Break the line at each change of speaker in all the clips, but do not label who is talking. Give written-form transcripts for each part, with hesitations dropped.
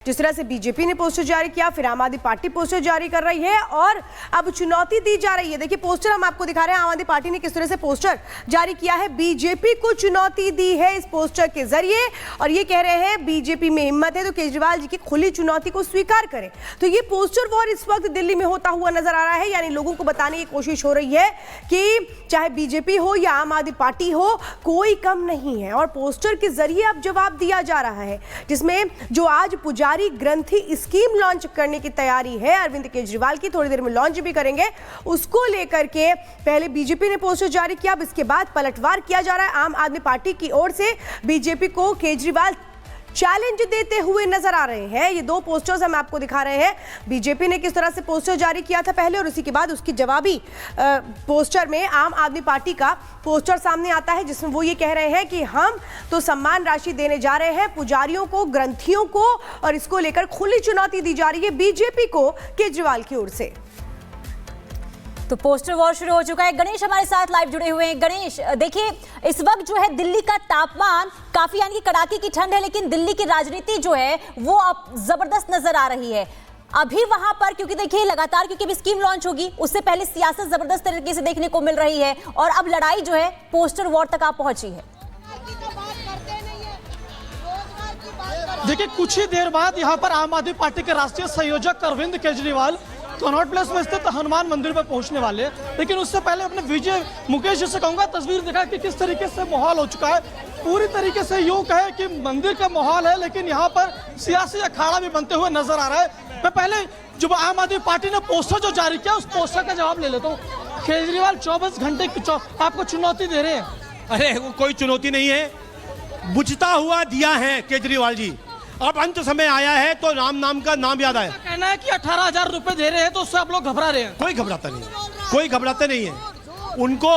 जिस तरह से बीजेपी ने पोस्टर जारी किया, फिर आम आदमी पार्टी पोस्टर जारी कर रही है और अब चुनौती दी जा रही है। देखिए पोस्टर हम आपको दिखा रहे हैं, आम आदमी पार्टी ने किस तरह से पोस्टर जारी किया है। बीजेपी को चुनौती दी है इस पोस्टर के जरिए और ये कह रहे हैं बीजेपी में हिम्मत है तो केजरीवाल जी की खुली चुनौती को स्वीकार करें। तो ये पोस्टर वॉर इस वक्त दिल्ली में होता हुआ नजर आ रहा है, यानी लोगों को बताने की कोशिश हो रही है कि चाहे बीजेपी हो या आम आदमी पार्टी हो, कोई कम नहीं है। और पोस्टर के जरिए अब जवाब दिया जा रहा है, जिसमें जो आज पुजारी ग्रंथी स्कीम लॉन्च करने की तैयारी है अरविंद केजरीवाल की, थोड़ी देर में लॉन्च भी करेंगे, उसको लेकर के पहले बीजेपी ने पोस्टर जारी किया, अब इसके बाद पलटवार किया जा रहा है। आम आदमी पार्टी की ओर से बीजेपी को केजरीवाल चैलेंज देते हुए नजर आ रहे हैं। ये दो पोस्टर्स हम आपको दिखा रहे हैं, बीजेपी ने किस तरह से पोस्टर जारी किया था पहले और उसी के बाद उसकी जवाबी पोस्टर में आम आदमी पार्टी का पोस्टर सामने आता है, जिसमें वो ये कह रहे हैं कि हम तो सम्मान राशि देने जा रहे हैं पुजारियों को, ग्रंथियों को, और इसको लेकर खुली चुनौती दी जा रही है बीजेपी को केजरीवाल की ओर से।
तो पोस्टर वॉर शुरू हो चुका है। गणेश हमारे साथ लाइव जुड़े हुए हैं। गणेश, देखिए इस वक्त जो है दिल्ली का तापमान काफी यानी कि कड़ाके की ठंड है, लेकिन दिल्ली की राजनीति जो है वो अब जबरदस्त नजर आ रही है अभी वहां पर, क्योंकि देखिए लगातार क्योंकि अभी स्कीम लॉन्च होगी, उससे पहले सियासत जबरदस्त तरीके से देखने को मिल रही है और अब लड़ाई जो है पोस्टर वॉर तक आ पहुंची है।
देखिए कुछ ही देर बाद यहाँ पर आम आदमी पार्टी के राष्ट्रीय संयोजक अरविंद केजरीवाल कनॉट प्लेस में स्थित हनुमान मंदिर पर पहुंचने वाले, लेकिन उससे पहले अपने विजय मुकेश जी से कहूंगा तस्वीर दिखा कि किस तरीके से माहौल हो चुका है। पूरी तरीके से यूं कहे कि मंदिर का माहौल है, लेकिन यहाँ पर सियासी अखाड़ा भी बनते हुए नजर आ रहा है। मैं पहले जो आम आदमी पार्टी ने पोस्टर जो जारी किया उस पोस्टर का जवाब ले लेता हूँ। केजरीवाल 24 घंटे की आपको चुनौती दे रहे हैं।
अरे वो कोई चुनौती नहीं है, बुझता हुआ दिया है केजरीवाल जी। अब अंत समय आया है तो राम नाम का नाम याद आया।
कहना है कि 18,000 रुपए दे रहे हैं तो उससे आप लोग घबरा रहे हैं।
कोई घबराता नहीं है, कोई घबराते नहीं है। उनको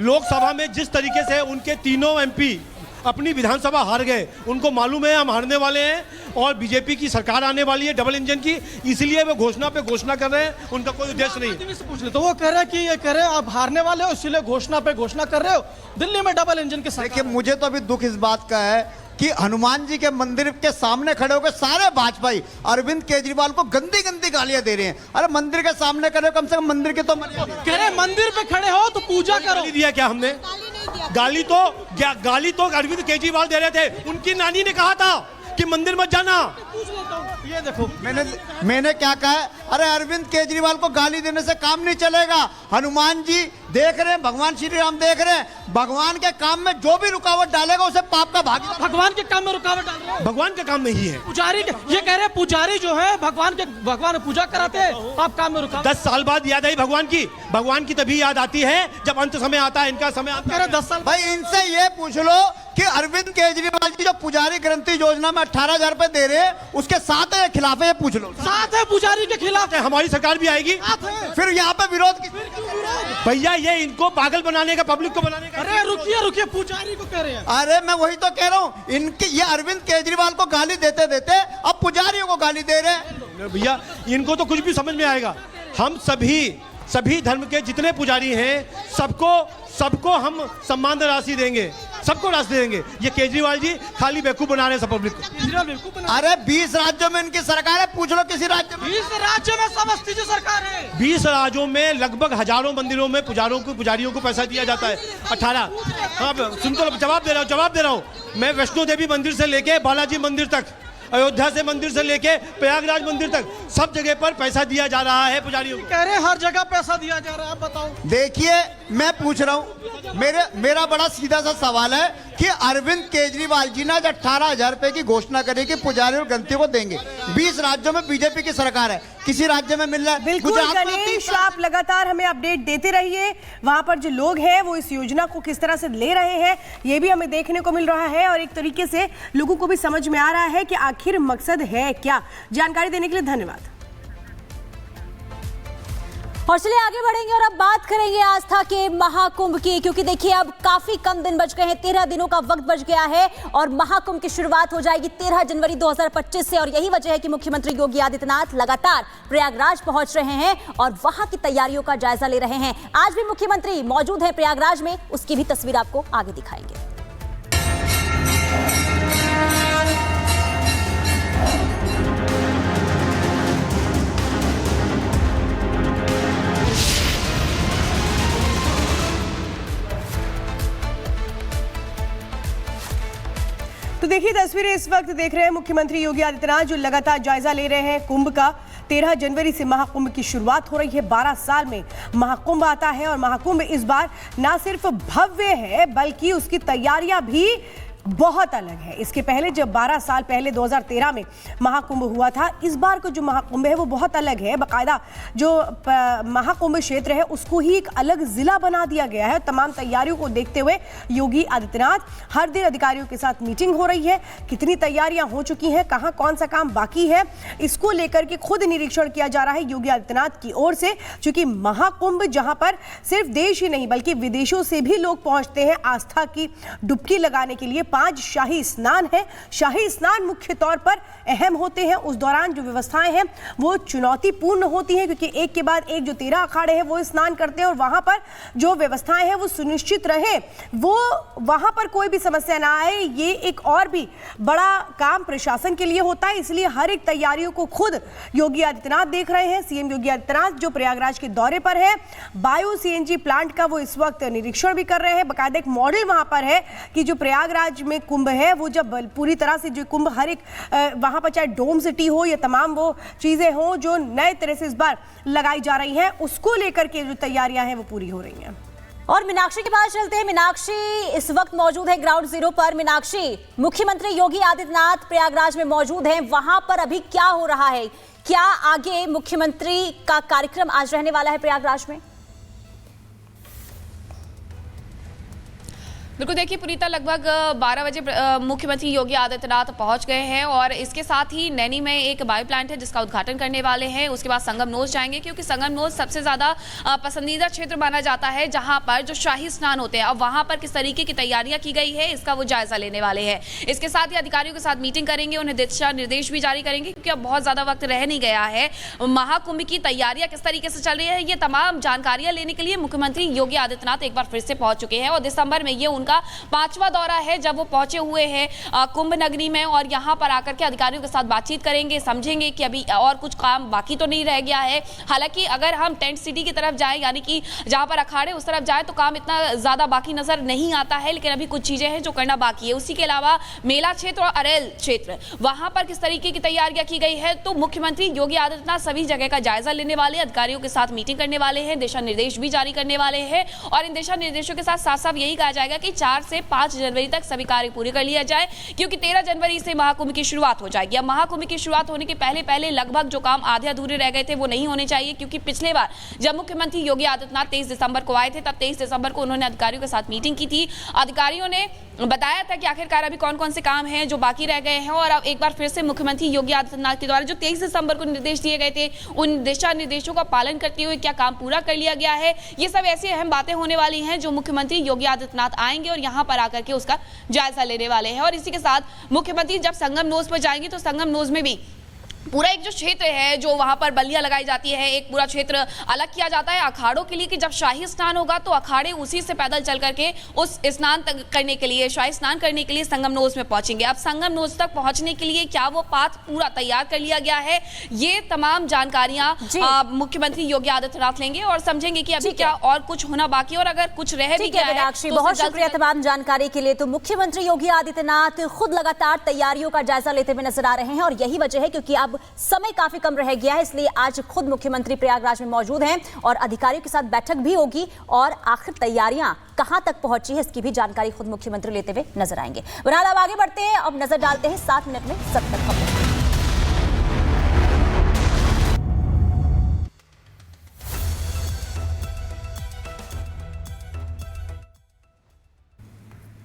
लोकसभा में जिस तरीके से उनके तीनों एमपी अपनी विधानसभा हार गए, उनको मालूम है हम हारने वाले हैं और बीजेपी की सरकार आने वाली है डबल इंजन की, इसलिए वो घोषणा पे घोषणा कर रहे हैं। उनका कोई उद्देश्य नहीं है।
पूछ ले तो वो कह रहे हैं कि ये कह रहे हैं आप हारने वाले हो इसलिए घोषणा पे घोषणा कर रहे हो। दिल्ली में डबल इंजन के साथ
देखिए मुझे तो अभी दुख इस बात का है कि हनुमान जी के मंदिर के सामने खड़े होकर सारे भाजपाई अरविंद केजरीवाल को गंदी गंदी गालियां दे रहे हैं। अरे मंदिर के सामने खड़े हो, कम से कम मंदिर के तो
कह रहे मंदिर पे खड़े हो तो पूजा करो।
दिया क्या हमने? गाली तो अरविंद केजरीवाल दे रहे थे। उनकी नानी ने कहा था कि मंदिर मत जाना।
ये देखो
मैंने क्या कहा है? अरे अरविंद केजरीवाल को गाली देने से काम नहीं चलेगा। हनुमान जी देख रहे हैं, भगवान श्री राम देख रहे हैं, भगवान के काम में जो भी रुकावट डालेगा उसे पाप का भागी।
भगवान के काम में रुकावट डाल रहे हैं।
भगवान का काम नहीं है
पुजारी ये कह रहे हैं पुजारी जो है भगवान पूजा कराते हैं, आप काम में रुकावट।
10 साल बाद याद आई भगवान की तभी याद आती है जब अंत समय आता है। इनका समय आता है
10 साल।
भाई इनसे ये पूछ लो कि अरविंद केजरीवाल जी जो पुजारी ग्रंथि योजना में 18,000 रुपए दे रहे हैं उसके साथ है खिलाफ है? ये पूछ लो।
साथ है, पुजारी के खिलाफ
है। हमारी सरकार भी आएगी,
फिर यहाँ पे विरोध
भैया ये इनको पागल बनाने का, पब्लिक को बनाने का।
अरे रुकिए पुजारी को कह रहे हैं।
अरे मैं वही तो कह रहा हूँ, इनके ये अरविंद केजरीवाल को गाली देते देते अब पुजारियों को गाली दे रहे हैं।
भैया इनको तो कुछ भी समझ में आएगा। हम सभी धर्म के जितने पुजारी हैं सबको हम सम्मान राशि देंगे, सबको राशि देंगे। ये केजरीवाल जी खाली बेवकूफ बना रहे हैं सब पब्लिक को।
अरे 20 राज्यों में इनकी सरकार है, पूछ लो किसी राज्य में।
20 राज्यों में समस्ती जी सरकार है।
20 राज्यों में लगभग हजारों मंदिरों में पुजारियों को पैसा दिया जाता है। 18 हाँ सुन तो जवाब दे रहा हूँ। मैं वैष्णो देवी मंदिर से लेके बालाजी मंदिर तक, अयोध्या से मंदिर से लेके प्रयागराज मंदिर तक सब जगह पर पैसा दिया जा रहा है पुजारियों को।
कह रहे हैं हर जगह पैसा दिया जा रहा है, आप बताओ।
देखिए मैं पूछ रहा हूँ, मेरा बड़ा सीधा सा सवाल है कि अरविंद केजरीवाल जी ने 18,000 रुपए की घोषणा करी कि पुजारी और ग्रंथियों को देंगे। 20 राज्यों में बीजेपी की सरकार है, किसी राज्य में मिल रहा है?
बिल्कुल गणेश, आप लगातार हमें अपडेट देते रहिए। वहां पर जो लोग हैं वो इस योजना को किस तरह से ले रहे हैं ये भी हमें देखने को मिल रहा है और एक तरीके से लोगों को भी समझ में आ रहा है कि आखिर मकसद है क्या। जानकारी देने के लिए धन्यवाद।
और चलिए आगे बढ़ेंगे और अब बात करेंगे आस्था के महाकुंभ की, क्योंकि देखिए अब काफी कम दिन बच गए हैं, 13 दिनों का वक्त बच गया है और महाकुंभ की शुरुआत हो जाएगी 13 जनवरी 2025 से। और यही वजह है कि मुख्यमंत्री योगी आदित्यनाथ लगातार प्रयागराज पहुंच रहे हैं और वहां की तैयारियों का जायजा ले रहे हैं। आज भी मुख्यमंत्री मौजूद हैं प्रयागराज में, उसकी भी तस्वीर आपको आगे दिखाएंगे।
देखिए तस्वीरें इस वक्त देख रहे हैं मुख्यमंत्री योगी आदित्यनाथ जो लगातार जायजा ले रहे हैं कुंभ का। 13 जनवरी से महाकुंभ की शुरुआत हो रही है। 12 साल में महाकुंभ आता है और महाकुंभ इस बार ना सिर्फ भव्य है बल्कि उसकी तैयारियां भी बहुत अलग है। इसके पहले जब 12 साल पहले 2013 में महाकुंभ हुआ था, इस बार का जो महाकुंभ है वो बहुत अलग है। बाकायदा जो महाकुंभ क्षेत्र है उसको ही एक अलग जिला बना दिया गया है। तमाम तैयारियों को देखते हुए योगी आदित्यनाथ हर दिन अधिकारियों के साथ मीटिंग हो रही है। कितनी तैयारियां हो चुकी हैं, कहां कौन सा काम बाकी है, इसको लेकर के खुद निरीक्षण किया जा रहा है योगी आदित्यनाथ की ओर से। क्योंकि महाकुंभ जहां पर सिर्फ देश ही नहीं बल्कि विदेशों से भी लोग पहुंचते हैं आस्था की डुबकी लगाने के लिए। 5 शाही स्नान है। शाही स्नान मुख्य तौर पर अहम होते हैं। उस दौरान जो व्यवस्थाएं हैं वो चुनौतीपूर्ण होती हैं क्योंकि एक के बाद एक जो 13 अखाड़े हैं वो स्नान करते हैं और वहां पर जो व्यवस्थाएं हैं वो सुनिश्चित रहे, वो वहां पर कोई भी समस्या ना आए। ये एक और भी बड़ा काम प्रशासन के लिए होता है, इसलिए हर एक तैयारियों को खुद योगी आदित्यनाथ देख रहे हैं। सीएम योगी आदित्यनाथ जो प्रयागराज के दौरे पर है, बायो सीएनजी प्लांट का वो इस वक्त निरीक्षण भी कर रहे हैं। बाकायदा एक मॉडल वहां पर है कि जो प्रयागराज में कुंभ है वो जब पूरी तरह से जो कुंभ हर एक वहां पर चाहे डोम सिटी हो या तमाम वो चीजें हो जो नए तरह से इस बार लगाई जा रही हैं, उसको लेकर के जो तैयारियां हैं वो पूरी हो रही हैं।
और मीनाक्षी के पास चलते हैं। मीनाक्षी इस वक्त मौजूद है ग्राउंड जीरो पर। मीनाक्षी, मुख्यमंत्री योगी आदित्यनाथ प्रयागराज में मौजूद हैं, वहां पर अभी क्या हो रहा है? क्या आगे मुख्यमंत्री का कार्यक्रम आज रहने वाला है प्रयागराज में?
बिल्कुल, देखिए पुनीता, लगभग 12 बजे मुख्यमंत्री योगी आदित्यनाथ पहुंच गए हैं और इसके साथ ही नैनी में एक बायो प्लांट है जिसका उद्घाटन करने वाले हैं। उसके बाद संगमनोज जाएंगे क्योंकि संगमनोज सबसे ज़्यादा पसंदीदा क्षेत्र माना जाता है जहां पर जो शाही स्नान होते हैं। अब वहां पर किस तरीके की तैयारियां की गई है इसका वो जायजा लेने वाले हैं। इसके साथ ही अधिकारियों के साथ मीटिंग करेंगे, उन्हें दिशा निर्देश भी जारी करेंगे क्योंकि अब बहुत ज़्यादा वक्त रह नहीं गया है। महाकुंभ की तैयारियां किस तरीके से चल रही है ये तमाम जानकारियां लेने के लिए मुख्यमंत्री योगी आदित्यनाथ एक बार फिर से पहुंच चुके हैं और दिसंबर में ये उनका 5वां दौरा है जब वो पहुंचे हुए हैं कुंभ नगरी में और यहां पर आकर के अधिकारियों के साथ बातचीत करेंगे, समझेंगे कि अभी और कुछ काम बाकी तो नहीं रह गया है। हालांकि अगर हम टेंट सिटी की तरफ जाएं, यानी कि जहां पर अखाड़े उस तरफ जाए तो काम इतना ज्यादा बाकी नजर नहीं आता है, लेकिन अभी कुछ चीजें हैं जो करना बाकी है। उसी के अलावा मेला क्षेत्र और अरेल क्षेत्र वहां पर किस तरीके की तैयारियां की गई है, तो मुख्यमंत्री योगी आदित्यनाथ सभी जगह का जायजा लेने वाले, अधिकारियों के साथ मीटिंग करने वाले हैं, दिशा निर्देश भी जारी करने वाले हैं और इन दिशा निर्देशों के साथ साफ साफ यही कहा जाएगा कि 4 से 5 जनवरी तक सभी कार्य पूरे कर लिया जाए क्योंकि 13 जनवरी से महाकुंभ की शुरुआत हो जाएगी। अब महाकुंभ की शुरुआत होने के पहले लगभग जो काम आधे अधूरे रह गए थे वो नहीं होने चाहिए क्योंकि पिछले बार जब मुख्यमंत्री योगी आदित्यनाथ 23 दिसंबर को आए थे तब 23 दिसंबर को उन्होंने अधिकारियों के साथ मीटिंग की थी। अधिकारियों ने बताया था कि आखिरकार अभी कौन कौन से काम हैं जो बाकी रह गए हैं और अब एक बार फिर से मुख्यमंत्री योगी आदित्यनाथ के द्वारा जो 23 दिसंबर को निर्देश दिए गए थे उन दिशा निर्देशों का पालन करते हुए क्या काम पूरा कर लिया गया है, ये सब ऐसी अहम बातें होने वाली हैं जो मुख्यमंत्री योगी आदित्यनाथ आएंगे और यहां पर आकर के उसका जायजा लेने वाले हैं। और इसी के साथ मुख्यमंत्री जब संगमनोज पर जाएंगे तो संगमनोज में भी पूरा एक जो क्षेत्र है जो वहां पर बलियां लगाई जाती है, एक पूरा क्षेत्र अलग किया जाता है अखाड़ों के लिए कि जब शाही स्नान होगा तो अखाड़े उसी से पैदल चल करके उस स्नान करने के लिए, शाही स्नान करने के लिए संगमनोज में पहुंचेंगे। अब संगमनोज तक पहुंचने के लिए क्या वो पाथ पूरा तैयार कर लिया गया है, ये तमाम जानकारियां मुख्यमंत्री योगी आदित्यनाथ लेंगे और समझेंगे कि अभी क्या और कुछ होना बाकी और अगर कुछ रह भी गया है तो
बहुत शुक्रिया तमाम जानकारी के लिए। तो मुख्यमंत्री योगी आदित्यनाथ खुद लगातार तैयारियों का जायजा लेते हुए नजर आ रहे हैं और यही वजह है क्योंकि अब समय काफी कम रह गया है, इसलिए आज खुद मुख्यमंत्री प्रयागराज में मौजूद हैं और अधिकारियों के साथ बैठक भी होगी और आखिर तैयारियां कहां तक पहुंची है इसकी भी जानकारी खुद मुख्यमंत्री लेते हुए नजर आएंगे। बहरहाल अब आगे बढ़ते हैं, अब नजर डालते हैं 7 मिनट में 70 खबरों।